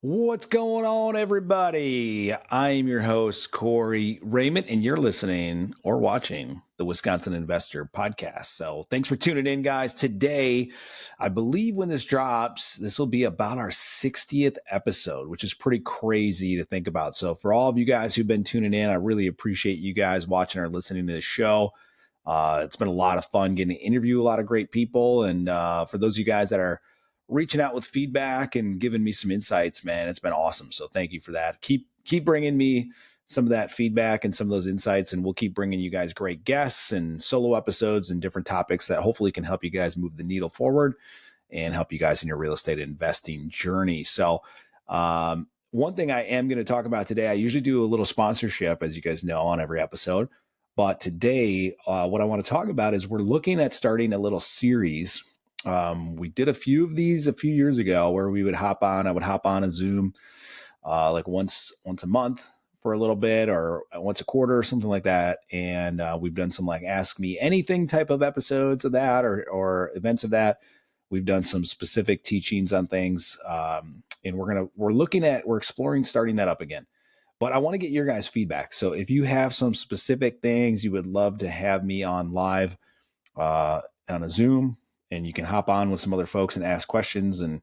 What's going on, everybody? I am your host, Corey Raymond, and you're listening or watching the Wisconsin Investor Podcast. So thanks for tuning in, guys. Today, I believe when this drops, this will be about our 60th episode, which is pretty crazy to think about. So for all of you guys who've been tuning in, I really appreciate you guys watching or listening to the show. It's been a lot of fun getting to interview a lot of great people. And for those of you guys that are reaching out with feedback and giving me some insights, man, it's been awesome. So thank you for that. Keep bringing me some of that feedback and some of those insights, and we'll keep bringing you guys great guests and solo episodes and different topics that hopefully can help you guys move the needle forward and help you guys in your real estate investing journey. So one thing I am going to talk about today, I usually do a little sponsorship, as you guys know, on every episode. But today, what I want to talk about is we're looking at starting a little series. We did a few of these a few years ago where I would hop on a Zoom like once a month for a little bit, or once a quarter or something like that. And we've done some like Ask Me Anything type of episodes of that, or events of that. We've done some specific teachings on things. And we're exploring starting that up again. But I want to get your guys' feedback. So if you have some specific things you would love to have me on live on a Zoom, and you can hop on with some other folks and ask questions and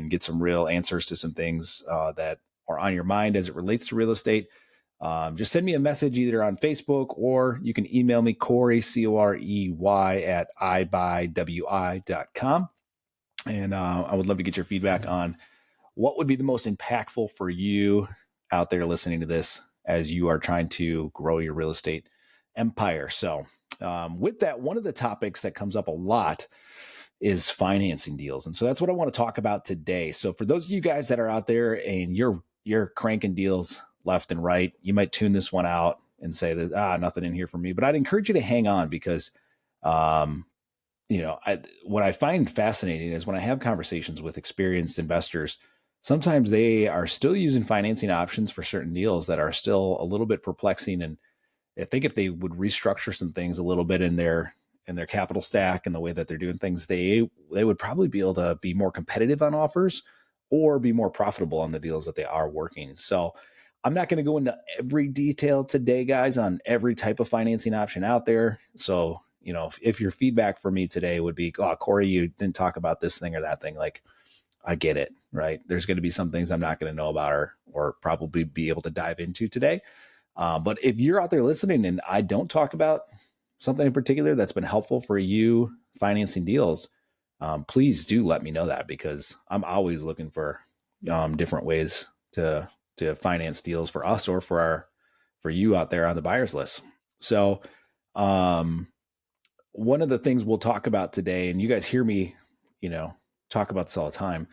get some real answers to some things that are on your mind as it relates to real estate, just send me a message either on Facebook, or you can email me, Corey, Corey, at ibuywi.com. And I would love to get your feedback on what would be the most impactful for you out there listening to this as you are trying to grow your real estate empire. So with that, one of the topics that comes up a lot is financing deals. And so that's what I want to talk about today. So for those of you guys that are out there and you're cranking deals left and right, you might tune this one out and say that, nothing in here for me. But I'd encourage you to hang on, because what I find fascinating is when I have conversations with experienced investors, sometimes they are still using financing options for certain deals that are still a little bit perplexing. And I think if they would restructure some things a little bit in their capital stack and the way that they're doing things, they would probably be able to be more competitive on offers or be more profitable on the deals that they are working. So I'm not going to go into every detail today, guys, on every type of financing option out there. So, if your feedback for me today would be, oh, Corey, you didn't talk about this thing or that thing, like, I get it, right? There's going to be some things I'm not going to know about or probably be able to dive into today. But if you're out there listening and I don't talk about something in particular that's been helpful for you financing deals, please do let me know that, because I'm always looking for different ways to finance deals for us or for you out there on the buyer's list. So one of the things we'll talk about today, and you guys hear me, talk about this all the time,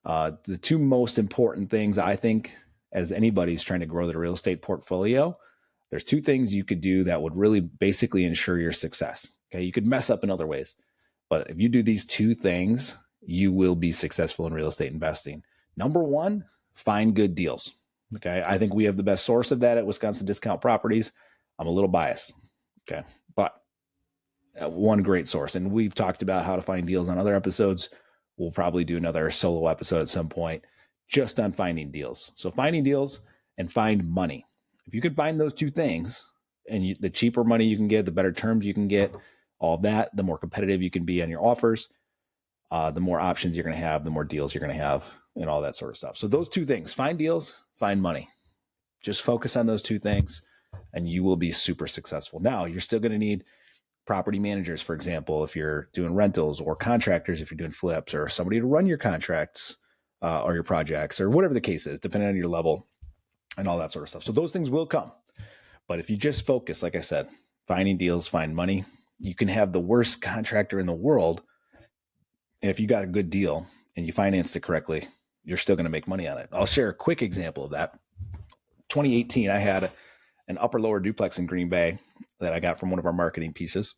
the two most important things I think as anybody's trying to grow their real estate portfolio, there's two things you could do that would really basically ensure your success. Okay. You could mess up in other ways, but if you do these two things, you will be successful in real estate investing. Number one, find good deals. Okay. I think we have the best source of that at Wisconsin Discount Properties. I'm a little biased. Okay. But one great source. And we've talked about how to find deals on other episodes. We'll probably do another solo episode at some point just on finding deals. So finding deals and find money. If you could find those two things, and the cheaper money you can get, the better terms you can get, all of that, the more competitive you can be on your offers, the more options you're going to have, the more deals you're going to have, and all that sort of stuff. So those two things, find deals, find money. Just focus on those two things and you will be super successful. Now, you're still going to need property managers, for example, if you're doing rentals, or contractors if you're doing flips, or somebody to run your contracts or your projects, or whatever the case is, depending on your level and all that sort of stuff. So those things will come. But if you just focus, like I said, finding deals, find money, you can have the worst contractor in the world. And if you got a good deal and you financed it correctly, you're still going to make money on it. I'll share a quick example of that. 2018, I had an upper lower duplex in Green Bay that I got from one of our marketing pieces.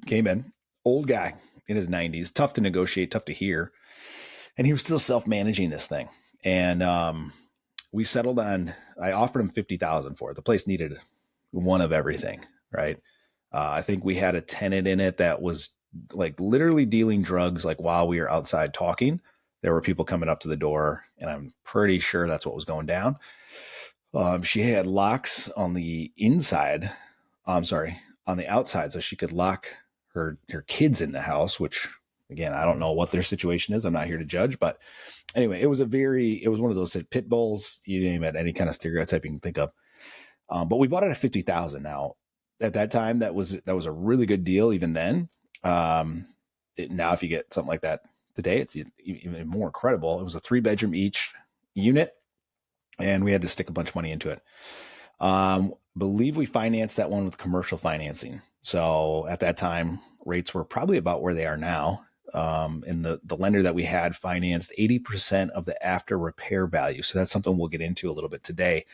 Came in, old guy in his 90s, tough to negotiate, tough to hear. And he was still self-managing this thing. And we settled on, I offered him $50,000 for it. The place needed one of everything, right? I think we had a tenant in it that was like literally dealing drugs, like while we were outside talking. There were people coming up to the door and I'm pretty sure that's what was going down. She had locks on the inside. I'm sorry, on the outside, so she could lock her kids in the house. Which, again, I don't know what their situation is. I'm not here to judge, but anyway, it was one of those pit bulls. You name it, any kind of stereotype you can think of. But we bought it at 50,000. Now, at that time, that was a really good deal. Even then, now if you get something like that today, it's even more incredible. It was a 3-bedroom each unit, and we had to stick a bunch of money into it. Believe we financed that one with commercial financing. So at that time, rates were probably about where they are now. And the lender that we had financed 80% of the after repair value. So that's something we'll get into a little bit today.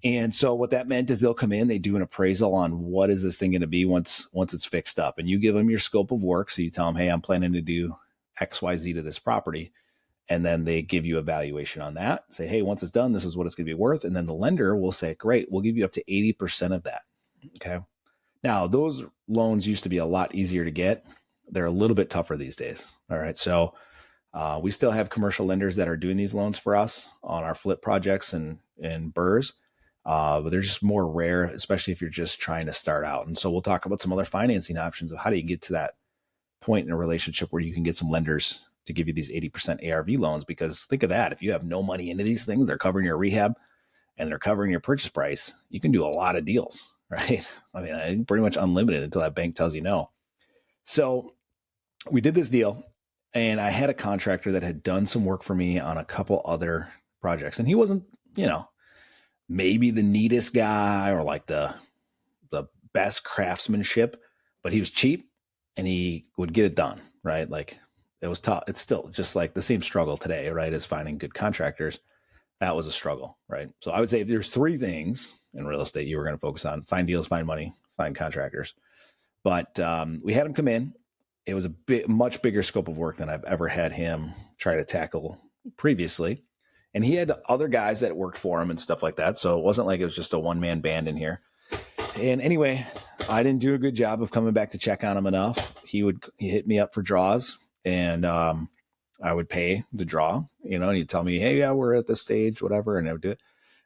And so what that meant is they'll come in, they do an appraisal on what is this thing going to be once it's fixed up. And you give them your scope of work. So you tell them, hey, I'm planning to do X, Y, Z to this property. And then they give you a valuation on that. Say, hey, once it's done, this is what it's going to be worth. And then the lender will say, great, we'll give you up to 80% of that. Okay. Now, those loans used to be a lot easier to get. They're a little bit tougher these days. All right. So we still have commercial lenders that are doing these loans for us on our flip projects and BRRRRs. But they're just more rare, especially if you're just trying to start out. And so we'll talk about some other financing options of how do you get to that point in a relationship where you can get some lenders to give you these 80% ARV loans. Because think of that. If you have no money into these things, they're covering your rehab and they're covering your purchase price. You can do a lot of deals, right? I mean, pretty much unlimited until that bank tells you no. So we did this deal, and I had a contractor that had done some work for me on a couple other projects. And he wasn't, maybe the neatest guy or like the best craftsmanship, but he was cheap and he would get it done, right? Like, it was tough. It's still just like the same struggle today, right? As finding good contractors. That was a struggle, right? So I would say if there's 3 things in real estate you were going to focus on: find deals, find money, find contractors. But we had him come in. It was a much bigger scope of work than I've ever had him try to tackle previously. And he had other guys that worked for him and stuff like that. So it wasn't like it was just a one-man band in here. And anyway, I didn't do a good job of coming back to check on him enough. He hit me up for draws, and I would pay the draw, and he'd tell me, hey, yeah, we're at this stage, whatever. And I would do it.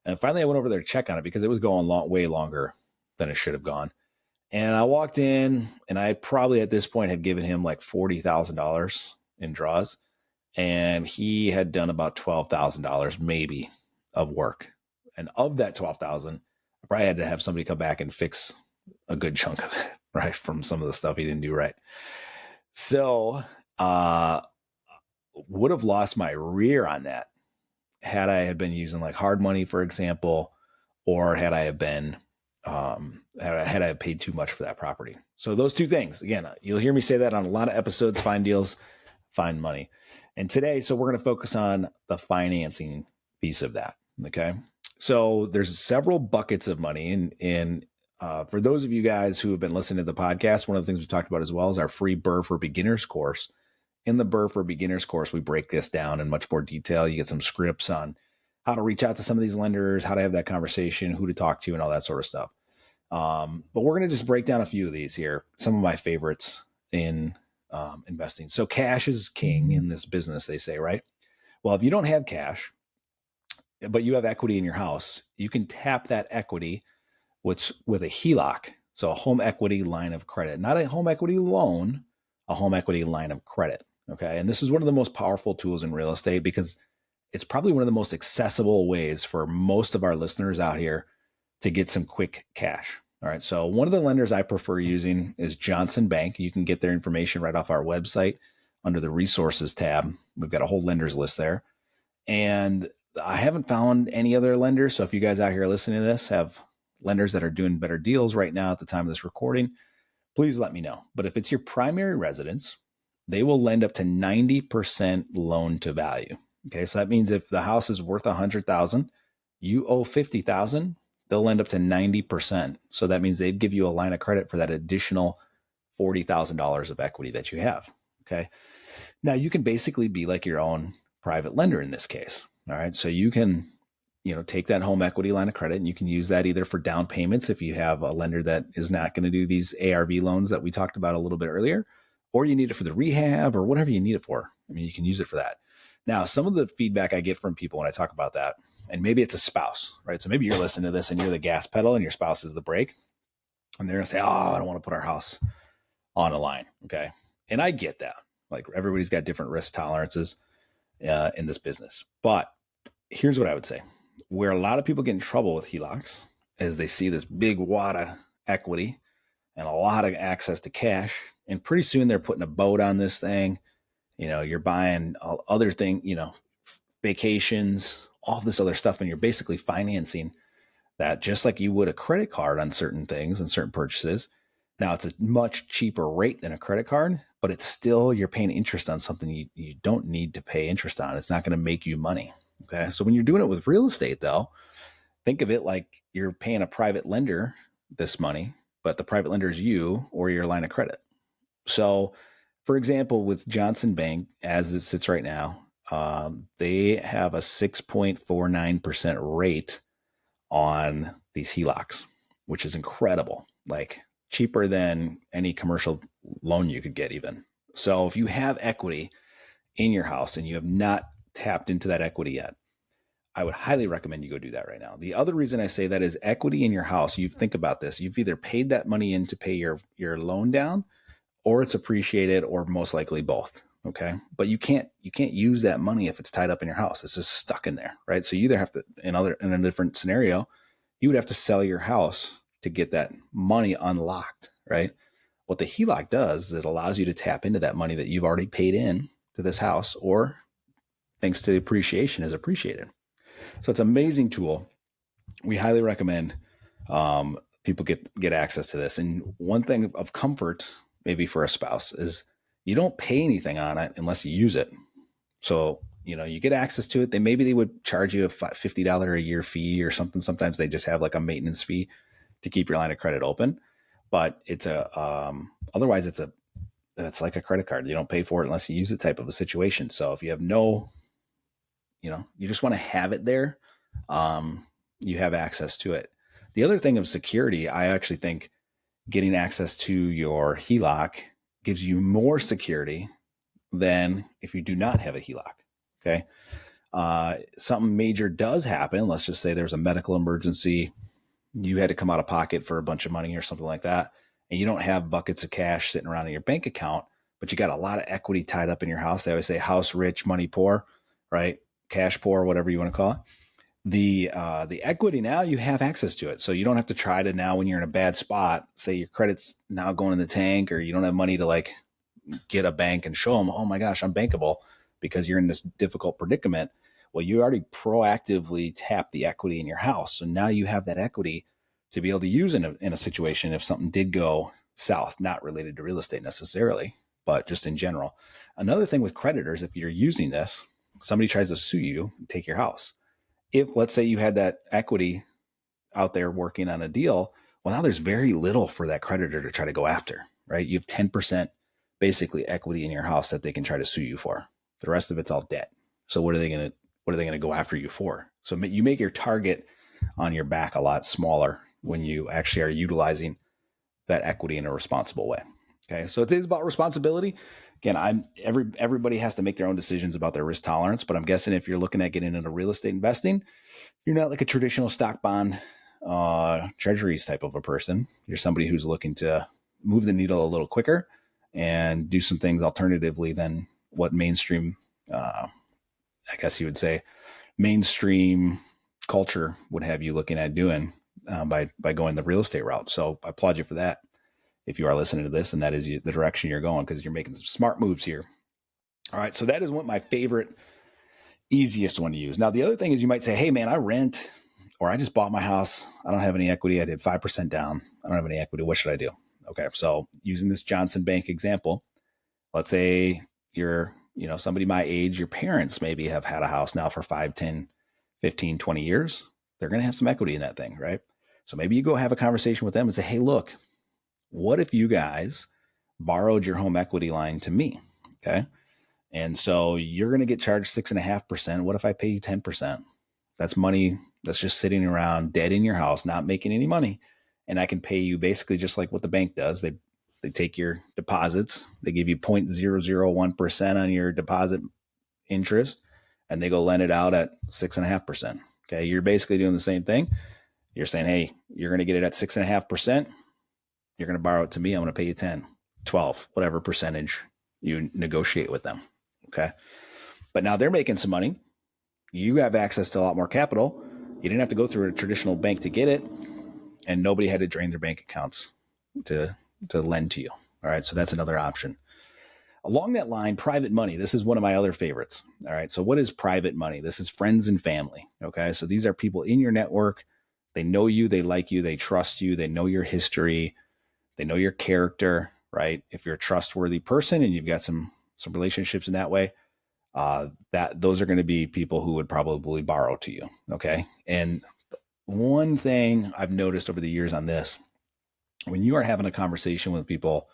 And finally I went over there to check on it because it was going way longer than it should have gone. And I walked in, and I probably at this point had given him like $40,000 in draws. And he had done about $12,000 maybe of work. And of that $12,000, I probably had to have somebody come back and fix a good chunk of it, right? From some of the stuff he didn't do right. So, would have lost my rear on that had I had been using like hard money, for example, or had I have been, had I paid too much for that property. So those 2 things, again, you'll hear me say that on a lot of episodes: find deals, find money. And today, so we're going to focus on the financing piece of that. Okay. So there's several buckets of money. And for those of you guys who have been listening to the podcast, one of the things we talked about as well is our free BRRRR for Beginners course. In the BRRRR for Beginners course, we break this down in much more detail. You get some scripts on how to reach out to some of these lenders, how to have that conversation, who to talk to, and all that sort of stuff. But we're going to just break down a few of these here. Some of my favorites in investing. So cash is king in this business, they say, right? Well, if you don't have cash, but you have equity in your house, you can tap that equity with a HELOC. So a home equity line of credit, not a home equity loan, a home equity line of credit. Okay. And this is one of the most powerful tools in real estate because it's probably one of the most accessible ways for most of our listeners out here to get some quick cash. All right. So one of the lenders I prefer using is Johnson Bank. You can get their information right off our website under the resources tab. We've got a whole lenders list there. And I haven't found any other lenders. So if you guys out here listening to this have lenders that are doing better deals right now at the time of this recording, please let me know. But if it's your primary residence, they will lend up to 90% loan to value. Okay. So that means if the house is worth $100,000, you owe $50,000, they'll lend up to 90%. So that means they'd give you a line of credit for that additional $40,000 of equity that you have. Okay. Now you can basically be like your own private lender in this case. All right. So you can, take that home equity line of credit and you can use that either for down payments if you have a lender that is not going to do these ARV loans that we talked about a little bit earlier, or you need it for the rehab or whatever you need it for. I mean, you can use it for that. Now, some of the feedback I get from people when I talk about that, and maybe it's a spouse, right? So maybe you're listening to this and you're the gas pedal and your spouse is the brake, and they're gonna say, "Oh, I don't want to put our house on a line." Okay, and I get that. Like everybody's got different risk tolerances in this business, but here's what I would say: where a lot of people get in trouble with HELOCs is they see this big wad of equity and a lot of access to cash, and pretty soon they're putting a boat on this thing. You're buying other thing, vacations, all this other stuff, and you're basically financing that just like you would a credit card on certain things and certain purchases. Now it's a much cheaper rate than a credit card, but it's still, you're paying interest on something you don't need to pay interest on. It's not going to make you money. Okay. So when you're doing it with real estate though, think of it like you're paying a private lender this money, but the private lender is you or your line of credit. So for example, with Johnson Bank, as it sits right now, they have a 6.49% rate on these HELOCs, which is incredible, like cheaper than any commercial loan you could get even. So if you have equity in your house and you have not tapped into that equity yet, I would highly recommend you go do that right now. The other reason I say that is equity in your house. You think about this. You've either paid that money in to pay your loan down, or it's appreciated, or most likely both. Okay. But you can't use that money if it's tied up in your house. It's just stuck in there. Right. So you either have to, in a different scenario, you would have to sell your house to get that money unlocked. Right. What the HELOC does is it allows you to tap into that money that you've already paid in to this house, or thanks to the appreciation is appreciated. So it's an amazing tool. We highly recommend people get access to this. And one thing of comfort, maybe for a spouse, is you don't pay anything on it unless you use it. So, you get access to it. Maybe they would charge you a $50 a year fee or something. Sometimes they just have like a maintenance fee to keep your line of credit open. But it's otherwise it's like a credit card. You don't pay for it unless you use it type of a situation. So if you have you just want to have it there, you have access to it. The other thing of security, I actually think getting access to your HELOC gives you more security than if you do not have a HELOC. Okay. Something major does happen. Let's just say there's a medical emergency. You had to come out of pocket for a bunch of money or something like that. And you don't have buckets of cash sitting around in your bank account, but you got a lot of equity tied up in your house. They always say house rich, money poor, right? Cash poor, whatever you want to call it. The equity, now you have access to it. So you don't have to try to, now when you're in a bad spot, say your credit's now going in the tank, or you don't have money to like get a bank and show them, oh my gosh, I'm bankable, because you're in this difficult predicament. Well, you already proactively tap the equity in your house. So now you have that equity to be able to use in a situation if something did go south, not related to real estate necessarily, but just in general. Another thing with creditors, if you're using this, somebody tries to sue you and take your house. If, let's say, you had that equity out there working on a deal, well, now there's very little for that creditor to try to go after, right? You have 10% basically equity in your house that they can try to sue you for. The rest of it's all debt. So what are they going to go after you for? So you make your target on your back a lot smaller when you actually are utilizing that equity in a responsible way. Okay. So it is about responsibility. Again, everybody has to make their own decisions about their risk tolerance, but I'm guessing if you're looking at getting into real estate investing, you're not like a traditional stock bond, treasuries type of a person. You're somebody who's looking to move the needle a little quicker and do some things alternatively than what mainstream, I guess you would say, mainstream culture would have you looking at doing by going the real estate route. So I applaud you for that if you are listening to this and that is the direction you're going, because you're making some smart moves here. All right. So that is one my favorite, easiest one to use. Now, the other thing is you might say, hey, man, I rent, or I just bought my house. I don't have any equity. I did 5% down. I don't have any equity. What should I do? Okay. So using this Johnson Bank example, let's say you're, somebody my age, your parents maybe have had a house now for 5, 10, 15, 20 years. They're going to have some equity in that thing, right? So maybe you go have a conversation with them and say, hey, look, what if you guys borrowed your home equity line to me? Okay. And so you're going to get charged 6.5%. What if I pay you 10%? That's money that's just sitting around dead in your house, not making any money. And I can pay you basically just like what the bank does. They take your deposits. They give you 0.001% on your deposit interest. and they go lend it out at 6.5%. Okay. You're basically doing the same thing. You're saying, hey, you're going to get it at 6.5%. You're going to borrow it to me. I'm going to pay you 10, 12, whatever percentage you negotiate with them. Okay. But now they're making some money. You have access to a lot more capital. You didn't have to go through a traditional bank to get it, and nobody had to drain their bank accounts to lend to you. All right. So that's another option. Along that line, private money. This is one of my other favorites. All right. So what is private money? This is friends and family. Okay. So these are people in your network. They know you, they like you, they trust you, they know your history, they know your character, right? If you're a trustworthy person and you've got some relationships in that way, that those are going to be people who would probably borrow to you. Okay. And one thing I've noticed over the years on this, when you are having a conversation with people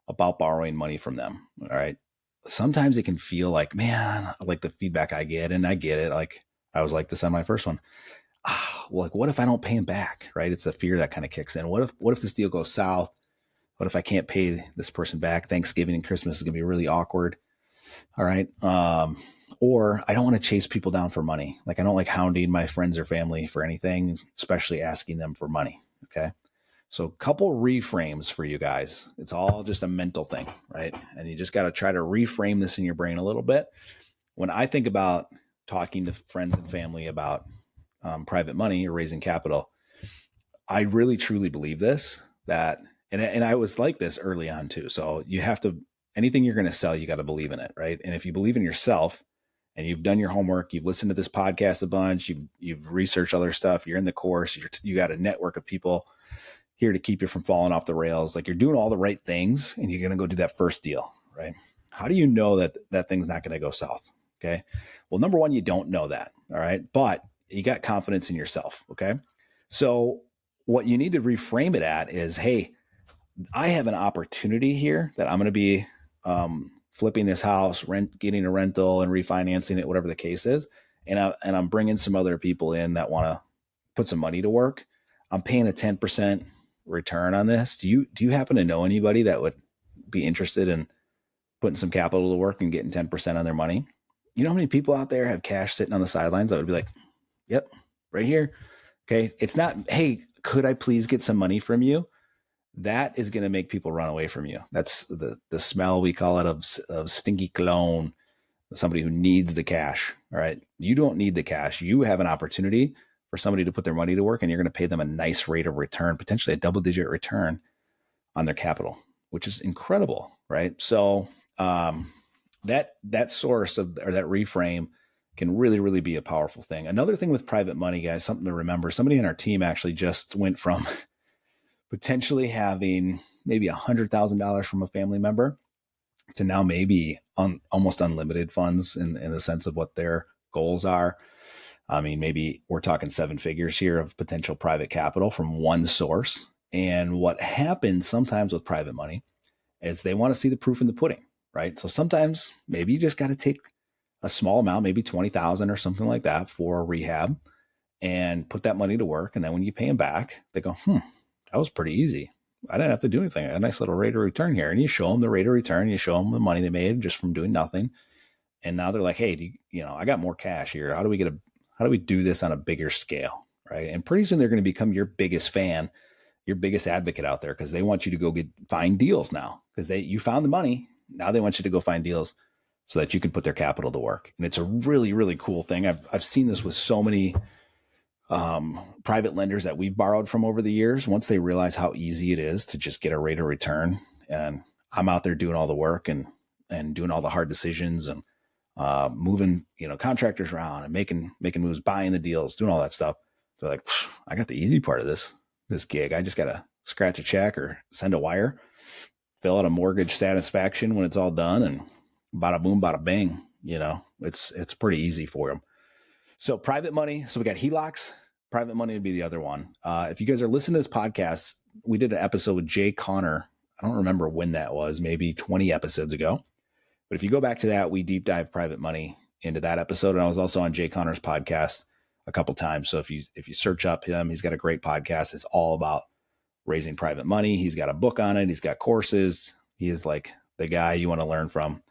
about borrowing money from them, all right, sometimes it can feel like, man, like the feedback I get, and I get it. Like I was like this on my first one. Well, like, what if I don't pay him back? Right. It's the fear that kind of kicks in. What if this deal goes south? What if I can't pay this person back? Thanksgiving and Christmas is going to be really awkward. All right. Or I don't want to chase people down for money. Like I don't like hounding my friends or family for anything, especially asking them for money. Okay. So a couple reframes for you guys. It's all just a mental thing, right? And you just got to try to reframe this in your brain a little bit. When I think about talking to friends and family about private money or raising capital, I really truly believe this, that, and I was like this early on too. So you have to, anything you're going to sell, you got to believe in it, right? And if you believe in yourself and you've done your homework, you've listened to this podcast a bunch, you've researched other stuff, you're in the course, you got a network of people here to keep you from falling off the rails. Like you're doing all the right things and you're going to go do that first deal, right? How do you know that that thing's not going to go south? Okay. Well, number one, you don't know that. All right. But you got confidence in yourself. Okay. So what you need to reframe it at is, hey, I have an opportunity here that I'm going to be flipping this house, getting a rental and refinancing it, whatever the case is. And I'm bringing some other people in that want to put some money to work. I'm paying a 10% return on this. Do you happen to know anybody that would be interested in putting some capital to work and getting 10% on their money? You know how many people out there have cash sitting on the sidelines that would be like, yep, right here. Okay. It's not, hey, could I please get some money from you? That is going to make people run away from you. That's the smell, we call it, of stinky cologne, somebody who needs the cash. All right. You don't need the cash. You have an opportunity for somebody to put their money to work, and you're going to pay them a nice rate of return, potentially a double-digit return on their capital, which is incredible, right? So that source of, or that reframe can really, really be a powerful thing. Another thing with private money, guys, something to remember, somebody in our team actually just went from potentially having maybe $100,000 from a family member to now maybe almost unlimited funds in the sense of what their goals are. I mean, maybe we're talking 7 figures here of potential private capital from one source. And what happens sometimes with private money is they want to see the proof in the pudding, right? So sometimes maybe you just got to take a small amount, maybe 20,000 or something like that for rehab, and put that money to work. And then when you pay them back, they go, that was pretty easy. I didn't have to do anything. A nice little rate of return here. And you show them the rate of return, you show them the money they made just from doing nothing. And now they're like, hey, I got more cash here. How do we do this on a bigger scale? Right. And pretty soon they're going to become your biggest fan, your biggest advocate out there, because they want you to go find deals now, because you found the money. Now they want you to go find deals so that you can put their capital to work. And it's a really, really cool thing. I've seen this with so many private lenders that we've borrowed from over the years. Once they realize how easy it is to just get a rate of return, and I'm out there doing all the work and doing all the hard decisions and moving, contractors around and making moves, buying the deals, doing all that stuff. So like, I got the easy part of this gig. I just got to scratch a check or send a wire, fill out a mortgage satisfaction when it's all done, and bada boom, bada bang. It's pretty easy for them. So private money. So we got HELOCs. Private money would be the other one. If you guys are listening to this podcast, we did an episode with Jay Connor. I don't remember when that was, maybe 20 episodes ago. But if you go back to that, we deep dive private money into that episode. And I was also on Jay Connor's podcast a couple times. So if you search up him, he's got a great podcast. It's all about raising private money. He's got a book on it. He's got courses. He is like the guy you want to learn from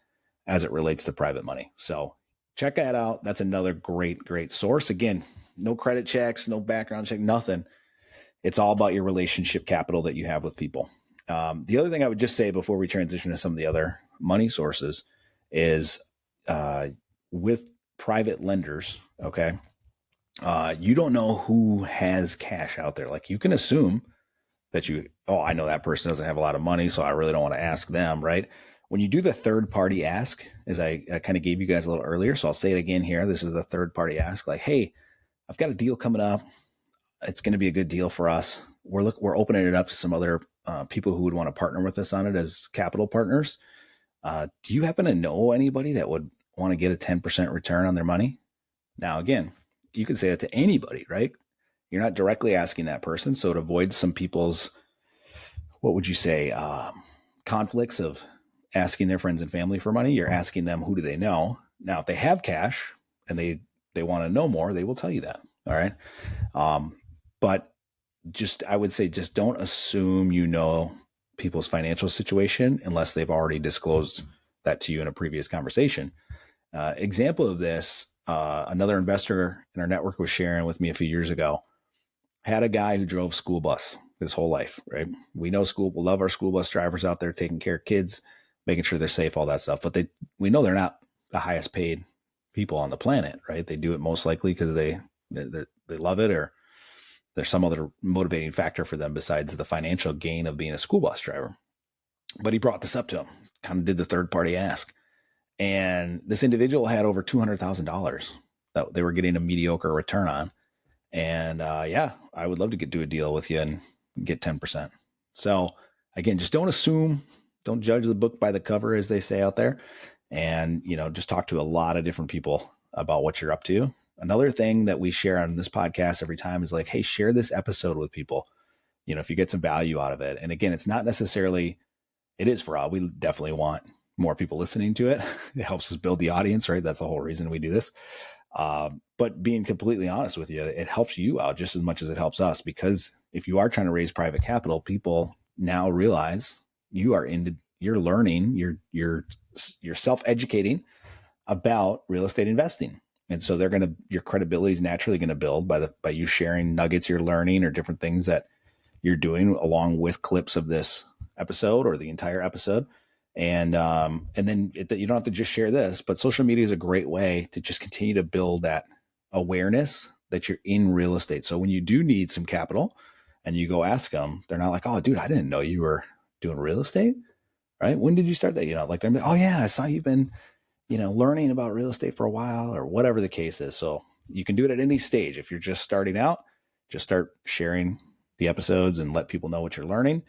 as it relates to private money. So check that out. That's another great source. Again, no credit checks, no background check, nothing. It's all about your relationship capital that you have with people. The other thing I would just say before we transition to some of the other money sources is with private lenders, okay, you don't know who has cash out there. Like you can assume that I know that person doesn't have a lot of money, so I really don't want to ask them, right? When you do the third party ask, as I kind of gave you guys a little earlier, so I'll say it again here. This is the third party ask, like, hey, I've got a deal coming up. It's going to be a good deal for us. We're opening it up to some other people who would want to partner with us on it as capital partners. Do you happen to know anybody that would want to get a 10% return on their money? Now, again, you can say that to anybody, right? You're not directly asking that person. So it avoids some people's, what would you say, conflicts of asking their friends and family for money. You're asking them, who do they know? Now, if they have cash and they want to know more, they will tell you that. All right. But I would say, just don't assume you know people's financial situation unless they've already disclosed that to you in a previous conversation. Example of this, another investor in our network was sharing with me a few years ago, had a guy who drove school bus his whole life, right? We love our school bus drivers out there taking care of kids, making sure they're safe, all that stuff. But we know they're not the highest paid people on the planet, right? They do it most likely because they love it, or there's some other motivating factor for them besides the financial gain of being a school bus driver. But he brought this up to him, kind of did the third party ask. And this individual had over $200,000 that they were getting a mediocre return on. And I would love to do a deal with you and get 10%. So again, just don't assume, don't judge the book by the cover, as they say out there. And, just talk to a lot of different people about what you're up to. Another thing that we share on this podcast every time is like, hey, share this episode with people, if you get some value out of it. And again, it's not necessarily, it is for all. We definitely want more people listening to it. It helps us build the audience, right? That's the whole reason we do this. But being completely honest with you, it helps you out just as much as it helps us, because if you are trying to raise private capital, people now realize you're learning, you're self-educating about real estate investing. And so your credibility is naturally going to build by you sharing nuggets you're learning or different things that you're doing along with clips of this episode or the entire episode. And then you don't have to just share this, but social media is a great way to just continue to build that awareness that you're in real estate. So when you do need some capital and you go ask them, they're not like, oh, dude, I didn't know you were doing real estate, right? When did you start that? Like, they're, oh yeah, I saw you've been, learning about real estate for a while, or whatever the case is. So you can do it at any stage. If you're just starting out, just start sharing the episodes and let people know what you're learning.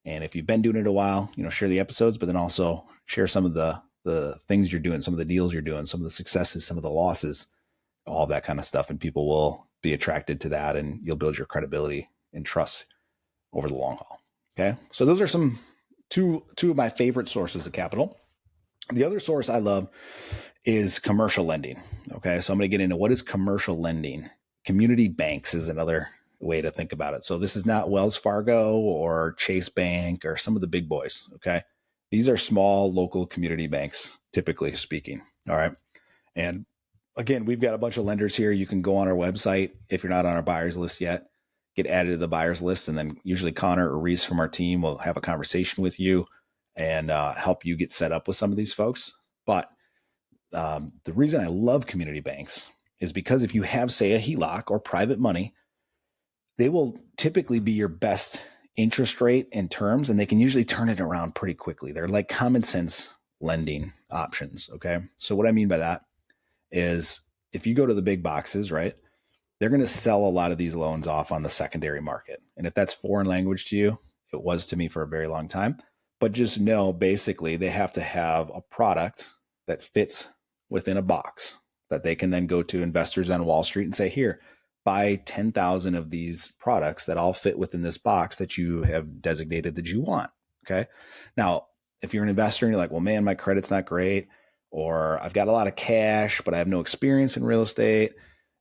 And if you've been doing it a while, share the episodes, but then also share some of the things you're doing, some of the deals you're doing, some of the successes, some of the losses, all that kind of stuff. And people will be attracted to that, and you'll build your credibility and trust over the long haul. Okay. So those are two of my favorite sources of capital. The other source I love is commercial lending. Okay. So I'm going to get into what is commercial lending. Community banks is another way to think about it. So this is not Wells Fargo or Chase Bank or some of the big boys. Okay. These are small local community banks, typically speaking. All right. And again, we've got a bunch of lenders here. You can go on our website. If you're not on our buyers list yet, get added to the buyers list. And then usually Connor or Reese from our team will have a conversation with you and help you get set up with some of these folks. But the reason I love community banks is because if you have, say, a HELOC or private money, they will typically be your best interest rate and terms, and they can usually turn it around pretty quickly. They're like common sense lending options. Okay. So what I mean by that is if you go to the big boxes, right, they're going to sell a lot of these loans off on the secondary market. And if that's foreign language to you, it was to me for a very long time. But just know, basically, they have to have a product that fits within a box that they can then go to investors on Wall Street and say, here, buy 10,000 of these products that all fit within this box that you have designated that you want. Okay. Now, if you're an investor and you're like, well, man, my credit's not great, or I've got a lot of cash, but I have no experience in real estate,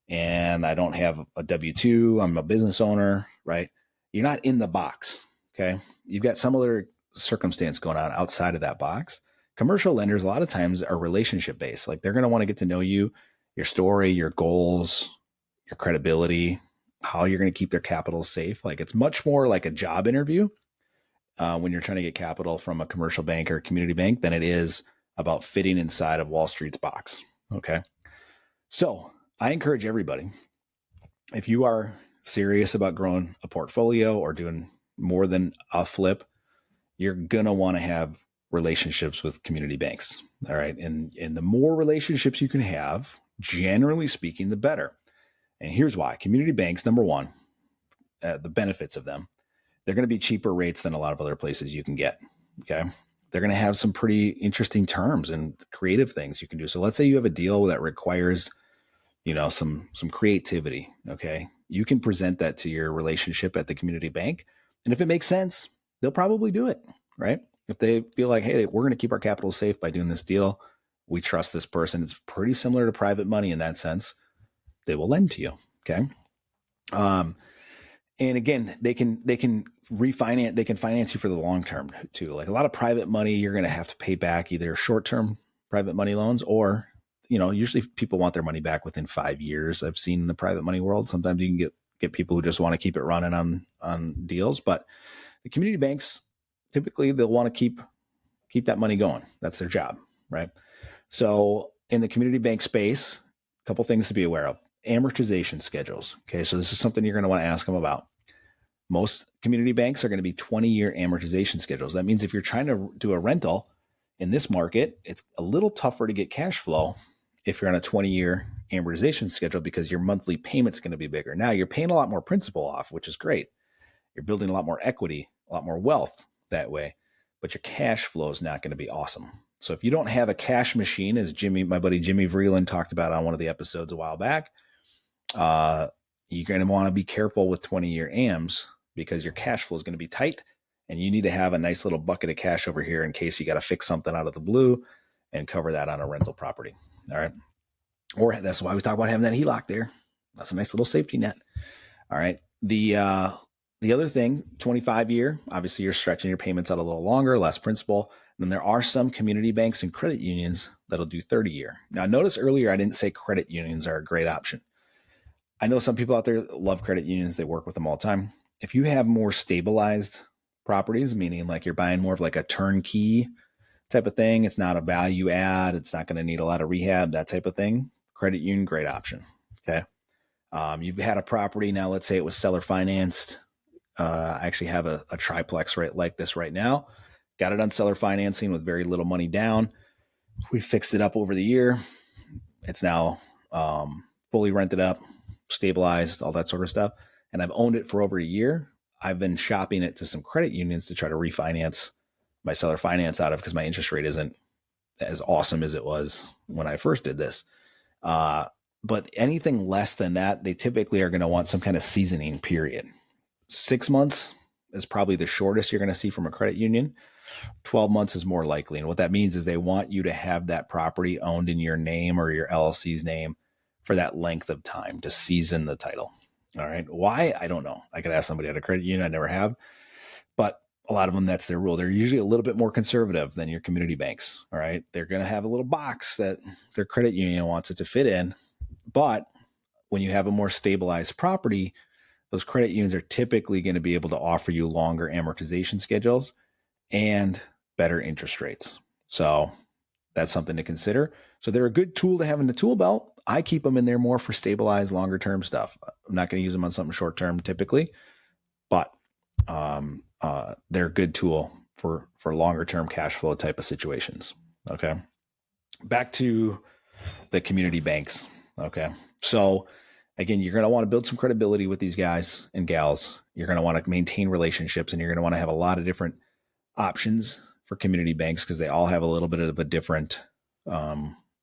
and I don't have a W-2, I'm a business owner, right? You're not in the box. Okay. You've got some other circumstance going on outside of that box. Commercial lenders, a lot of times, are relationship based. Like they're going to want to get to know you, your story, your goals, your credibility, how you're going to keep their capital safe. Like it's much more like a job interview when you're trying to get capital from a commercial bank or a community bank than it is about fitting inside of Wall Street's box. Okay. So I encourage everybody, if you are serious about growing a portfolio or doing more than a flip, you're going to want to have relationships with community banks. All right. And the more relationships you can have, generally speaking, the better. And here's why. Community banks, number one, the benefits of them, they're going to be cheaper rates than a lot of other places you can get. Okay. They're going to have some pretty interesting terms and creative things you can do. So let's say you have a deal that requires, some creativity. Okay. You can present that to your relationship at the community bank. And if it makes sense, they'll probably do it, right? If they feel like, hey, we're going to keep our capital safe by doing this deal, we trust this person. It's pretty similar to private money in that sense. They will lend to you. Okay. And again, they can refinance, they can finance you for the long term too. Like a lot of private money, you're going to have to pay back either short-term private money loans or, usually people want their money back within 5 years. I've seen in the private money world, sometimes you can get people who just want to keep it running on deals, but the community banks, typically they'll want to keep that money going. That's their job, right? So in the community bank space, a couple things to be aware of. Amortization schedules. Okay, so this is something you're going to want to ask them about. Most community banks are going to be 20-year amortization schedules. That means if you're trying to do a rental in this market, it's a little tougher to get cash flow if you're on a 20-year amortization schedule because your monthly payment's going to be bigger. Now you're paying a lot more principal off, which is great. You're building a lot more equity, a lot more wealth that way, but your cash flow is not going to be awesome. So if you don't have a cash machine, as my buddy Jimmy Vreeland talked about on one of the episodes a while back, you're going to want to be careful with 20-year AMs because your cash flow is going to be tight and you need to have a nice little bucket of cash over here in case you got to fix something out of the blue and cover that on a rental property. All right. Or that's why we talk about having that HELOC there. That's a nice little safety net. All right. The other thing, 25-year, obviously you're stretching your payments out a little longer, less principal. And then there are some community banks and credit unions that'll do 30-year. Now, notice earlier I didn't say credit unions are a great option. I know some people out there love credit unions. They work with them all the time. If you have more stabilized properties, meaning like you're buying more of like a turnkey type of thing, it's not a value add, it's not going to need a lot of rehab, that type of thing, credit union, great option. Okay. You've had a property now, let's say it was seller financed. I actually have a triplex right like this right now. Got it on seller financing with very little money down. We fixed it up over the year. It's now fully rented up, stabilized, all that sort of stuff. And I've owned it for over a year. I've been shopping it to some credit unions to try to refinance my seller finance out of because my interest rate isn't as awesome as it was when I first did this. But anything less than that, they typically are going to want some kind of seasoning period. 6 months is probably the shortest you're going to see from a credit union. 12 months is more likely. And what that means is they want you to have that property owned in your name or your LLC's name for that length of time to season the title. All right. Why? I don't know. I could ask somebody at a credit union. I never have. But a lot of them, that's their rule. They're usually a little bit more conservative than your community banks. All right. They're going to have a little box that their credit union wants it to fit in. But when you have a more stabilized property, those credit unions are typically going to be able to offer you longer amortization schedules and better interest rates. So that's something to consider. So they're a good tool to have in the tool belt. I keep them in there more for stabilized, longer term stuff. I'm not going to use them on something short term typically, but they're a good tool for longer term cash flow type of situations. Okay. Back to the community banks. Okay. So again, you're going to want to build some credibility with these guys and gals. You're going to want to maintain relationships, and you're going to want to have a lot of different options for community banks because they all have a little bit of a different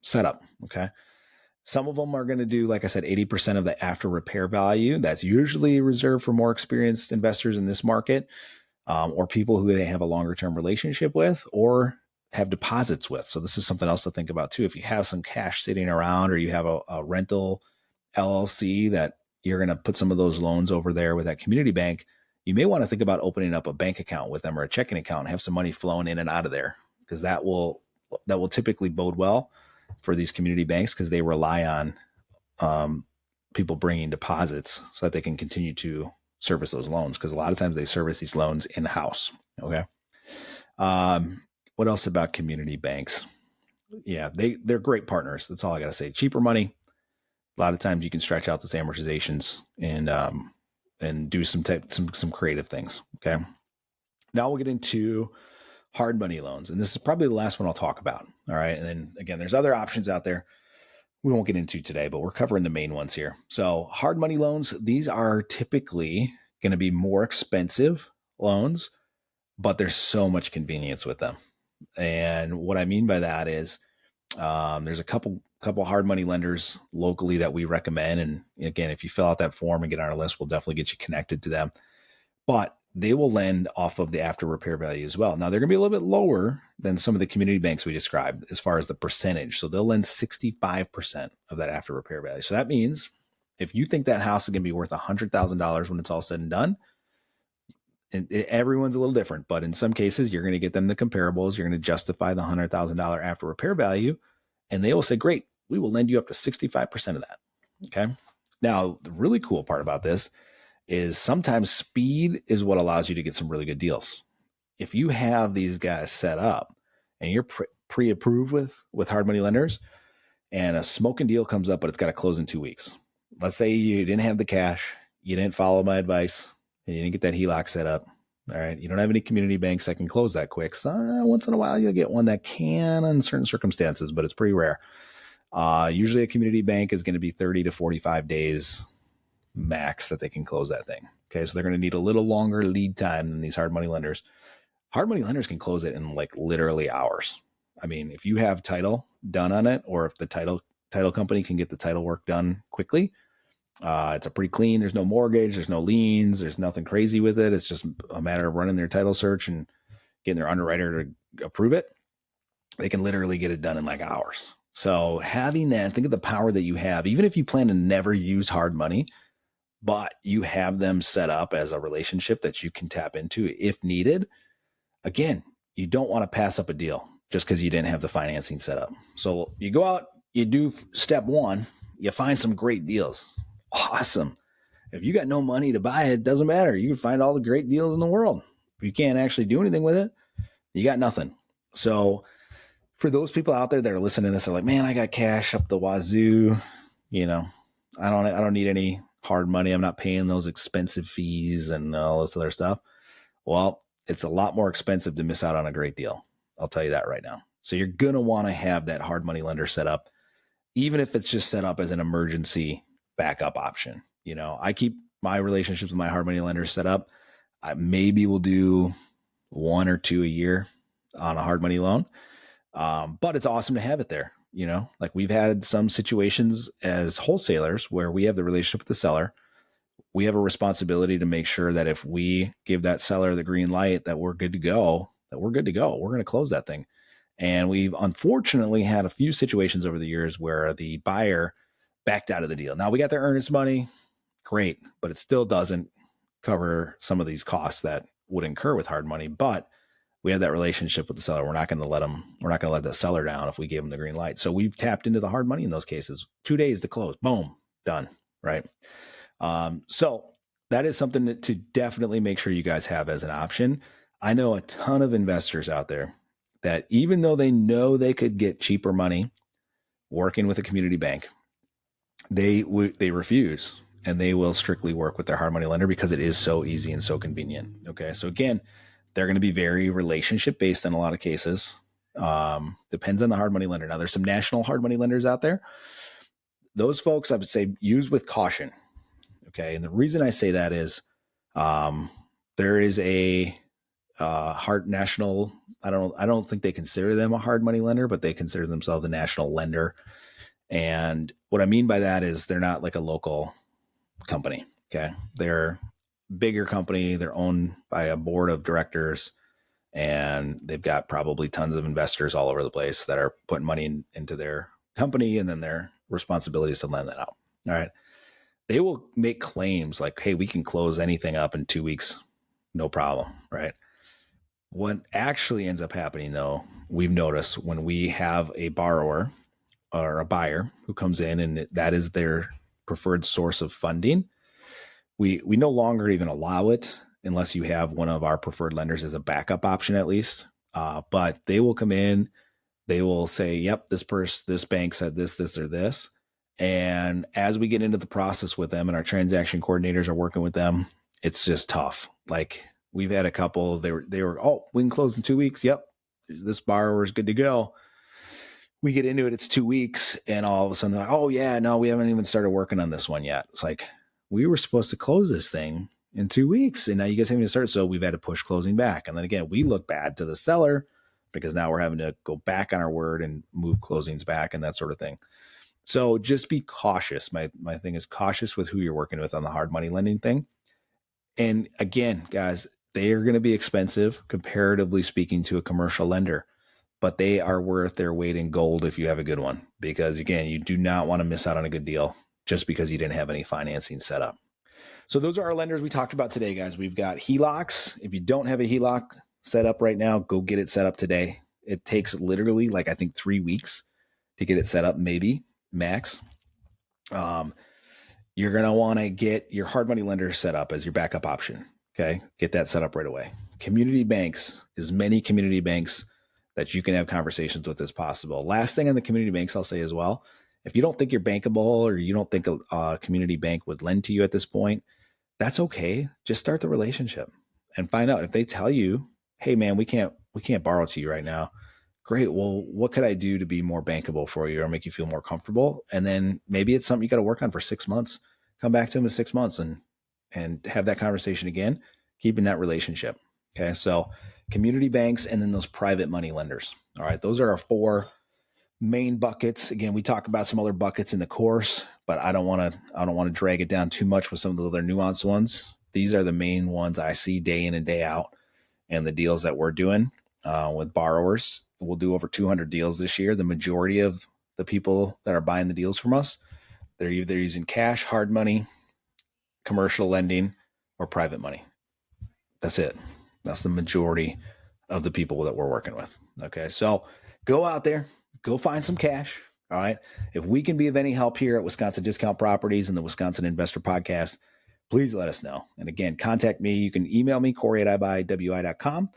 setup. Okay. Some of them are going to do, like I said, 80% of the after repair value. That's usually reserved for more experienced investors in this market, or people who they have a longer term relationship with or have deposits with. So this is something else to think about too. If you have some cash sitting around, or you have a rental LLC that you're going to put some of those loans over there with that community bank, you may want to think about opening up a bank account with them or a checking account and have some money flowing in and out of there, because that will that will typically bode well for these community banks because they rely on people bringing deposits so that they can continue to service those loans, because a lot of times they service these loans in-house. Okay. What else about community banks? Yeah, they're great partners. That's all I got to say. Cheaper money. A lot of times you can stretch out those amortizations and do some creative things. Okay. Now we'll get into hard money loans, and this is probably the last one I'll talk about. All right. And then again, there's other options out there we won't get into today, but we're covering the main ones here. So hard money loans, these are typically going to be more expensive loans, but there's so much convenience with them. And what I mean by that is there's a couple hard money lenders locally that we recommend. And again, if you fill out that form and get on our list, we'll definitely get you connected to them. But they will lend off of the after repair value as well. Now, they're going to be a little bit lower than some of the community banks we described as far as the percentage. So they'll lend 65% of that after repair value. So that means if you think that house is going to be worth $100,000 when it's all said and done, and everyone's a little different, but in some cases, you're going to get them the comparables. You're going to justify the $100,000 after repair value, and they will say, great, we will lend you up to 65% of that. Okay. Now, the really cool part about this is sometimes speed is what allows you to get some really good deals. If you have these guys set up and you're pre-approved with hard money lenders and a smoking deal comes up, but it's got to close in 2 weeks. Let's say you didn't have the cash, you didn't follow my advice, and you didn't get that HELOC set up. All right. You don't have any community banks that can close that quick. So once in a while, you'll get one that can in certain circumstances, but it's pretty rare. Usually a community bank is going to be 30 to 45 days max that they can close that thing. Okay. So they're going to need a little longer lead time than these hard money lenders. Hard money lenders can close it in like literally hours. I mean, if you have title done on it, or if the title company can get the title work done quickly, it's a pretty clean. There's no mortgage. There's no liens. There's nothing crazy with it. It's just a matter of running their title search and getting their underwriter to approve it. They can literally get it done in like hours. So having that, think of the power that you have, even if you plan to never use hard money, but you have them set up as a relationship that you can tap into if needed. Again, you don't want to pass up a deal just because you didn't have the financing set up. So you go out, you do step one, you find some great deals. Awesome. If you got no money to buy it, doesn't matter. You can find all the great deals in the world. If you can't actually do anything with it, you got nothing. So for those people out there that are listening to this, are like, man, I got cash up the wazoo. You know, I don't need any hard money. I'm not paying those expensive fees and all this other stuff. Well, it's a lot more expensive to miss out on a great deal. I'll tell you that right now. So you're going to want to have that hard money lender set up, even if it's just set up as an emergency backup option. You know, I keep my relationships with my hard money lenders set up. I maybe will do 1 or 2 a year on a hard money loan. But it's awesome to have it there. You know, like we've had some situations as wholesalers where we have the relationship with the seller. We have a responsibility to make sure that if we give that seller the green light, that we're good to go, We're going to close that thing. And we've unfortunately had a few situations over the years where the buyer backed out of the deal. Now we got their earnest money. Great. But it still doesn't cover some of these costs that would incur with hard money. But we have that relationship with the seller. We're not going to let the seller down if we gave them the green light. So we've tapped into the hard money in those cases. 2 days to close. Boom. Done. Right. So that is something to definitely make sure you guys have as an option. I know a ton of investors out there that even though they know they could get cheaper money working with a community bank, they refuse, and they will strictly work with their hard money lender because it is so easy and so convenient. Okay. So again, they're going to be very relationship based in a lot of cases. Depends on the hard money lender. Now there's some national hard money lenders out there. Those folks, I would say, use with caution. Okay. And the reason I say that is, there is a hard national, I don't think they consider them a hard money lender, but they consider themselves a national lender. And what I mean by that is they're not like a local company. Okay. They're a bigger company. They're owned by a board of directors, and they've got probably tons of investors all over the place that are putting money into their company, and then their responsibility is to lend that out. All right. They will make claims like, hey, we can close anything up in 2 weeks. No problem. Right. What actually ends up happening, though, we've noticed when we have a borrower or a buyer who comes in and that is their preferred source of funding, we no longer even allow it unless you have one of our preferred lenders as a backup option at least. But they will come in, they will say, "Yep, this bank said this, or this." And as we get into the process with them, and our transaction coordinators are working with them, it's just tough. Like we've had a couple, they were, "Oh, we can close in 2 weeks. Yep, this borrower is good to go." We get into it, it's 2 weeks, and all of a sudden, like, "Oh yeah, no, we haven't even started working on this one yet." It's like, we were supposed to close this thing in 2 weeks, and now you guys haven't even started. So we've had to push closing back. And then again, we look bad to the seller because now we're having to go back on our word and move closings back and that sort of thing. So just be cautious. My thing is cautious with who you're working with on the hard money lending thing. And again, guys, they are going to be expensive comparatively speaking to a commercial lender, but they are worth their weight in gold if you have a good one. Because again, you do not want to miss out on a good deal just because you didn't have any financing set up. So those are our lenders we talked about today, guys. We've got HELOCs. If you don't have a HELOC set up right now, go get it set up today. It takes literally like, I think 3 weeks to get it set up, maybe max. You're going to want to get your hard money lender set up as your backup option. Okay. Get that set up right away. Community banks, as many community banks that you can have conversations with as possible. Last thing on the community banks, I'll say as well, if you don't think you're bankable or you don't think a community bank would lend to you at this point, that's okay. Just start the relationship and find out. If they tell you, "Hey man, we can't borrow to you right now." Great. Well, what could I do to be more bankable for you or make you feel more comfortable? And then maybe it's something you got to work on for 6 months. Come back to them in 6 months and have that conversation again, keeping that relationship. Okay. So community banks and then those private money lenders. All right. Those are our 4 main buckets. Again, we talk about some other buckets in the course, but I don't want to drag it down too much with some of the other nuanced ones. These are the main ones I see day in and day out, and the deals that we're doing with borrowers. We'll do over 200 deals this year. The majority of the people that are buying the deals from us, they're either using cash, hard money, commercial lending, or private money. That's it. That's the majority of the people that we're working with. Okay. So go out there, go find some cash. All right. If we can be of any help here at Wisconsin Discount Properties and the Wisconsin Investor Podcast, please let us know. And again, contact me. You can email me, Corey@ibuywi.com,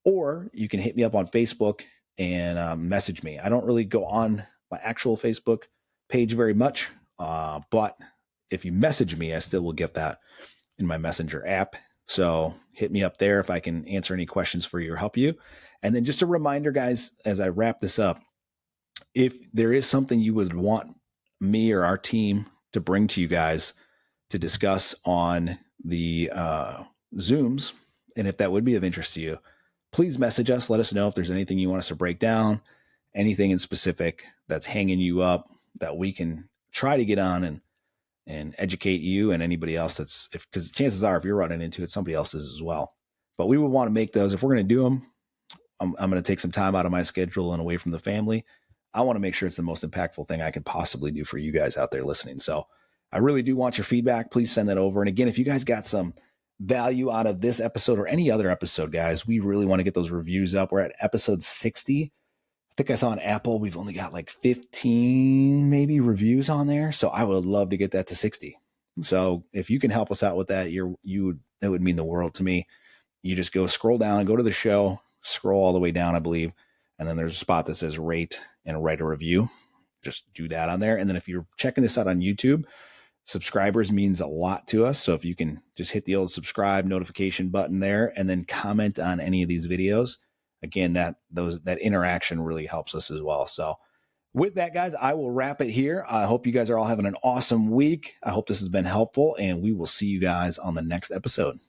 or you can hit me up on Facebook and message me. I don't really go on my actual Facebook page very much, but if you message me, I still will get that in my Messenger app. So hit me up there if I can answer any questions for you or help you. And then just a reminder, guys, as I wrap this up, if there is something you would want me or our team to bring to you guys to discuss on the Zooms, and if that would be of interest to you, please message us. Let us know if there's anything you want us to break down, anything in specific that's hanging you up that we can try to get on and educate you and anybody else because chances are if you're running into it, somebody else is as well. But we would want to make those. If we're going to do them, I'm going to take some time out of my schedule and away from the family. I want to make sure it's the most impactful thing I could possibly do for you guys out there listening. So I really do want your feedback. Please send that over. And again, if you guys got some value out of this episode or any other episode, guys, we really want to get those reviews up. We're at episode 60. I think I saw on Apple, we've only got like 15 maybe reviews on there. So I would love to get that to 60. So if you can help us out with that, that would mean the world to me. You just scroll down, go to the show, scroll all the way down, I believe. And then there's a spot that says rate and write a review. Just do that on there. And then if you're checking this out on YouTube, subscribers means a lot to us. So if you can just hit the old subscribe notification button there and then comment on any of these videos, again, that interaction really helps us as well. So with that, guys, I will wrap it here. I hope you guys are all having an awesome week. I hope this has been helpful, and we will see you guys on the next episode.